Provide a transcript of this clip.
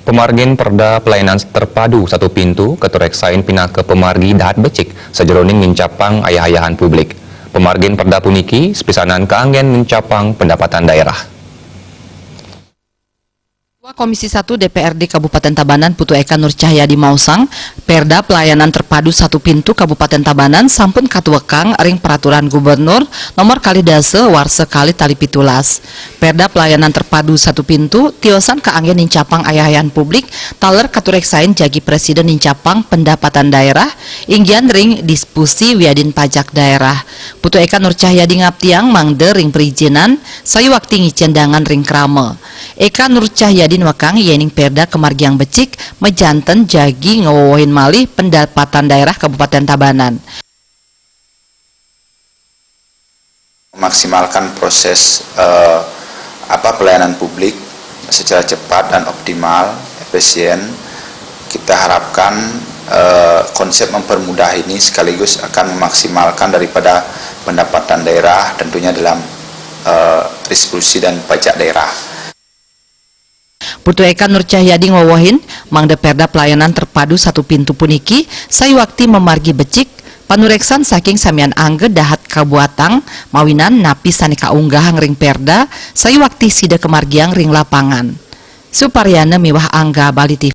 Pemargin Perda Pelayanan Terpadu Satu Pintu Ketureksain Pinaka Pemargi Dahat Becik sejeroning mencapang ayah-ayahan publik. Pemargin Perda puniki sepisanan keanggen mencapang pendapatan daerah. Komisi 1 DPRD Kabupaten Tabanan Putu Eka Nur Cahyadi Mausang, Perda Pelayanan Terpadu Satu Pintu Kabupaten Tabanan sampun katuekang ring peraturan gubernur nomor kali dase warse kali tali pitulas. Perda Pelayanan Terpadu Satu Pintu tiosan keanggen nincapang ayahan publik taler katureksain jagi presiden nincapang pendapatan daerah inggian ring diskusi wiadin pajak daerah. Putu Eka Nur Cahyadi ngaptiang mangde ring perizinan sayu waktu ngicendangan ring krame. Eka Nur Cahyadi wakang yening Perda Kemargiang Becik mejanten jagi ngewohin malih pendapatan daerah Kabupaten Tabanan. Memaksimalkan proses pelayanan publik secara cepat dan optimal, efisien. Kita harapkan konsep mempermudah ini sekaligus akan memaksimalkan daripada pendapatan daerah tentunya dalam distribusi dan pajak daerah. Putu Eka Nur Cahyadi ngowohin mangde Perda Pelayanan Terpadu Satu Pintu puniki sayuwakti memargi becik panureksan saking samian angge dahat kabuatang mawinan napi sanika unggahang ring Perda sayuwakti sida kemargiang ring lapangan. Suparyana miwah angga Bali TV.